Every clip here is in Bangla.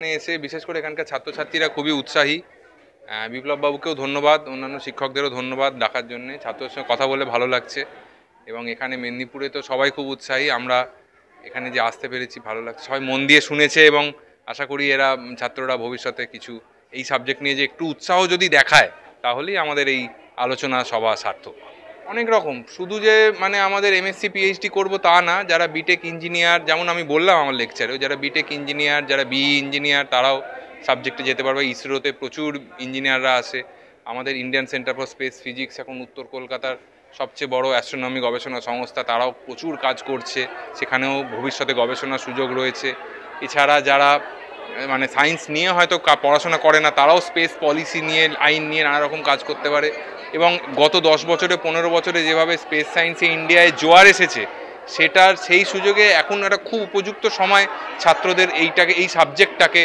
এসে বিশেষ করে এখানকার ছাত্রছাত্রীরা খুবই উৎসাহী। বিপ্লব বাবুকেও ধন্যবাদ, অন্যান্য শিক্ষকদেরও ধন্যবাদ ডাকার জন্য। ছাত্রদের সঙ্গে কথা বলে ভালো লাগছে এবং এখানে মেদিনীপুরে তো সবাই খুব উৎসাহী। আমরা এখানে যে আসতে পেরেছি ভালো লাগছে, সবাই মন দিয়ে শুনেছে এবং আশা করি এরা ছাত্ররা ভবিষ্যতে কিছু এই সাবজেক্ট নিয়ে যে একটু উৎসাহ যদি দেখায় তাহলেই আমাদের এই আলোচনা সভা সার্থক। অনেক রকম, শুধু যে মানে আমাদের এমএসসি পিএইচডি করব তা না, যারা বিটেক ইঞ্জিনিয়ার, যেমন আমি বললাম আমার লেকচারেও, যারা বিটেক ইঞ্জিনিয়ার, যারা বিই ইঞ্জিনিয়ার তারাও সাবজেক্টে যেতে পারবে। ইসরোতে প্রচুর ইঞ্জিনিয়াররা আসে। আমাদের Indian centre for space physics এখন উত্তর কলকাতার সবচেয়ে বড় অ্যাস্ট্রোনমি গবেষণা সংস্থা, তারাও প্রচুর কাজ করছে, সেখানেও ভবিষ্যতে গবেষণার সুযোগ রয়েছে। এছাড়া যারা মানে সায়েন্স নিয়ে হয়তো পড়াশোনা করে না, তারাও স্পেস পলিসি নিয়ে, আইন নিয়ে নানা রকম কাজ করতে পারে। এবং গত 10 বছরে 15 বছরে যেভাবে স্পেস সায়েন্সে ইন্ডিয়ায় জোয়ার এসেছে, সেটার সেই সুযোগে এখন একটা খুব উপযুক্ত সময় ছাত্রদের এই সাবজেক্টটাকে,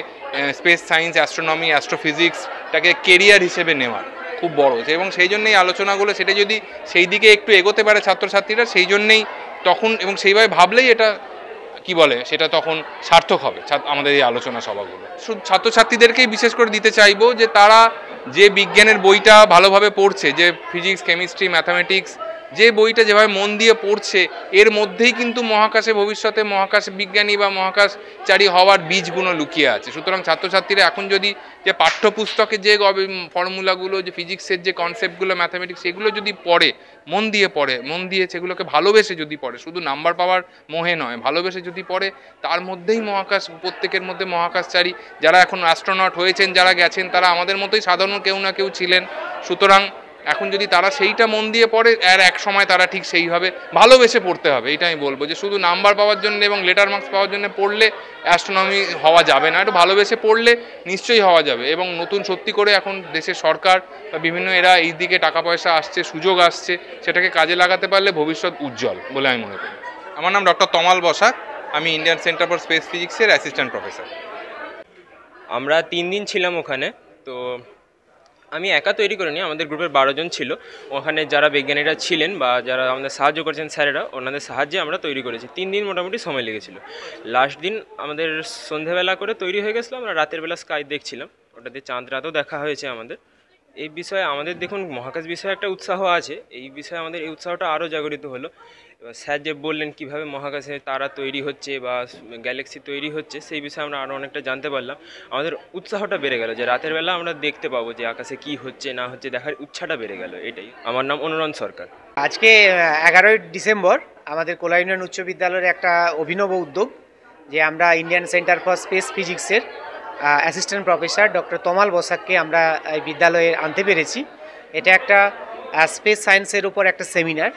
স্পেস সায়েন্স, অ্যাস্ট্রোনমি, অ্যাস্ট্রোফিজিক্সটাকে কেরিয়ার হিসেবে নেওয়ার খুব বড় হচ্ছে। এবং সেই জন্যই আলোচনাগুলো, সেটা যদি সেই দিকে একটু এগোতে পারে ছাত্রছাত্রীরা, সেই জন্যেই তখন এবং সেইভাবে ভাবলেই এটা কি বলে সেটা তখন সার্থক হবে আমাদের এই আলোচনা সভাগুলো। শুধু ছাত্রছাত্রীদেরকেই বিশেষ করে দিতে চাইবো যে তারা যে বিজ্ঞানের বইটা ভালোভাবে পড়ছে, যে ফিজিক্স, কেমিস্ট্রি, ম্যাথামেটিক্স, যে বইটা যেভাবে মন দিয়ে পড়ছে, এর মধ্যেই কিন্তু মহাকাশে ভবিষ্যতে মহাকাশ বিজ্ঞানী বা মহাকাশচারী হওয়ার বীজগুলো লুকিয়ে আছে। সুতরাং ছাত্রছাত্রীরা এখন যদি যে পাঠ্যপুস্তকে যে ফর্মুলাগুলো, যে ফিজিক্সের যে কনসেপ্টগুলো, ম্যাথামেটিক্স, এগুলো যদি পড়ে, মন দিয়ে সেগুলোকে ভালোবেসে যদি পড়ে, শুধু নাম্বার পাওয়ার মোহে নয়, ভালোবেসে যদি পড়ে, তার মধ্যেই মহাকাশ, প্রত্যেকের মধ্যে মহাকাশচারী যারা এখন অ্যাস্ট্রোনট হয়েছেন, যারা গেছেন, তারা আমাদের মতোই সাধারণ কেউ না কেউ ছিলেন। সুতরাং এখন যদি তারা সেইটা মন দিয়ে পড়ে, আর এক সময় তারা ঠিক সেইভাবে ভালোবেসে পড়তে হবে। এটা আমি বলবো যে শুধু নাম্বার পাওয়ার জন্য এবং লেটার মার্কস পাওয়ার জন্য পড়লে অ্যাস্ট্রোনমি হওয়া যাবে না, একটু ভালোবেসে পড়লে নিশ্চয়ই হওয়া যাবে। এবং নতুন সত্যি করে এখন দেশের সরকার বা বিভিন্ন এরা এই দিকে টাকা পয়সা আসছে, সুযোগ আসছে, সেটাকে কাজে লাগাতে পারলে ভবিষ্যৎ উজ্জ্বল বলে আমি মনে করি। আমার নাম ডক্টর তমাল বসাক, আমি ইন্ডিয়ান সেন্টার ফর স্পেস ফিজিক্সের অ্যাসিস্ট্যান্ট প্রফেসর। আমরা 3 দিন ছিলাম ওখানে। তো আমি একা তৈরি করিনি, আমাদের গ্রুপের 12 জন ছিল। ওখানে যারা বিজ্ঞানীরা ছিলেন বা যারা আমাদের সাহায্য করেছেন স্যারেরা, ওনাদের সাহায্যে আমরা তৈরি করেছি। 3 দিন মোটামুটি সময় লেগেছিল। লাস্ট দিন আমাদের সন্ধেবেলা করে তৈরি হয়ে গেছিলো, আমরা রাতের বেলা স্কাই দেখছিলাম, ওটাতে চাঁদ রাতও দেখা হয়েছে আমাদের। এই বিষয়ে আমাদের দেখুন মহাকাশ বিষয়ে একটা উৎসাহ আছে, এই বিষয়ে আমাদের এই উৎসাহটা আরও জাগরিত হলো। এবার স্যার যে বললেন কীভাবে মহাকাশে তারা তৈরি হচ্ছে বা গ্যালাক্সি তৈরি হচ্ছে, সেই বিষয়ে আমরা আরও অনেকটা জানতে পারলাম। আমাদের উৎসাহটা বেড়ে গেল যে রাতের বেলা আমরা দেখতে পাবো যে আকাশে কী হচ্ছে না হচ্ছে, দেখার ইচ্ছাটা বেড়ে গেল। এটাই। আমার নাম অনুরণ সরকার। আজকে 11ই ডিসেম্বর আমাদের কোলা ইউনিয়ন উচ্চ বিদ্যালয়ের একটা অভিনব উদ্যোগ, যে আমরা ইন্ডিয়ান সেন্টার ফর স্পেস ফিজিক্সের অ্যাসিস্ট্যান্ট প্রফেসর ডক্টর তমাল বসাককে আমরা এই বিদ্যালয়ে আনতে পেরেছি। এটা একটা স্পেস সায়েন্সের উপর একটা সেমিনার।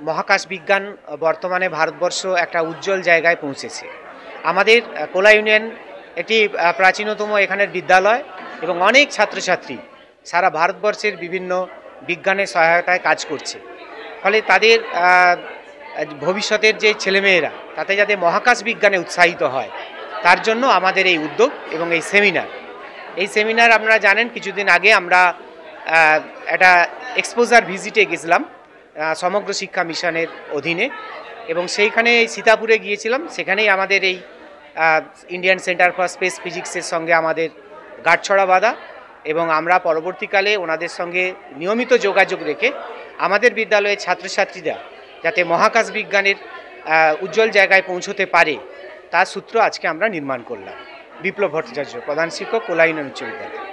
মহাকাশ বিজ্ঞান বর্তমানে ভারতবর্ষ একটা উজ্জ্বল জায়গায় পৌঁছেছে। আমাদের কোলা ইউনিয়ন একটি প্রাচীনতম এখানের বিদ্যালয় এবং অনেক ছাত্রছাত্রী সারা ভারতবর্ষের বিভিন্ন বিজ্ঞানের সহায়তায় কাজ করছে। ফলে তাদের ভবিষ্যতের যে ছেলেমেয়েরা তাতে যাতে মহাকাশ বিজ্ঞানে উৎসাহিত হয়, তার জন্য আমাদের এই উদ্যোগ এবং এই সেমিনার আপনারা জানেন, কিছুদিন আগে আমরা একটা এক্সপোজার ভিজিটে গেছিলাম সমগ্র শিক্ষা মিশনের অধীনে, এবং সেইখানে সীতাপুরে গিয়েছিলাম। সেখানেই আমাদের এই ইন্ডিয়ান সেন্টার ফর স্পেস ফিজিক্সের সঙ্গে আমাদের গাঁটছড়া বাঁধা, এবং আমরা পরবর্তীকালে ওনাদের সঙ্গে নিয়মিত যোগাযোগ রেখে আমাদের বিদ্যালয়ের ছাত্রছাত্রীরা যাতে মহাকাশ বিজ্ঞানের উজ্জ্বল জায়গায় পৌঁছতে পারে, তার সূত্র আজকে আমরা নির্মাণ করলাম। বিপ্লব ভট্টাচার্য, প্রধান শিক্ষক, কোলা ইউনিয়ন উচ্চ বিদ্যালয়।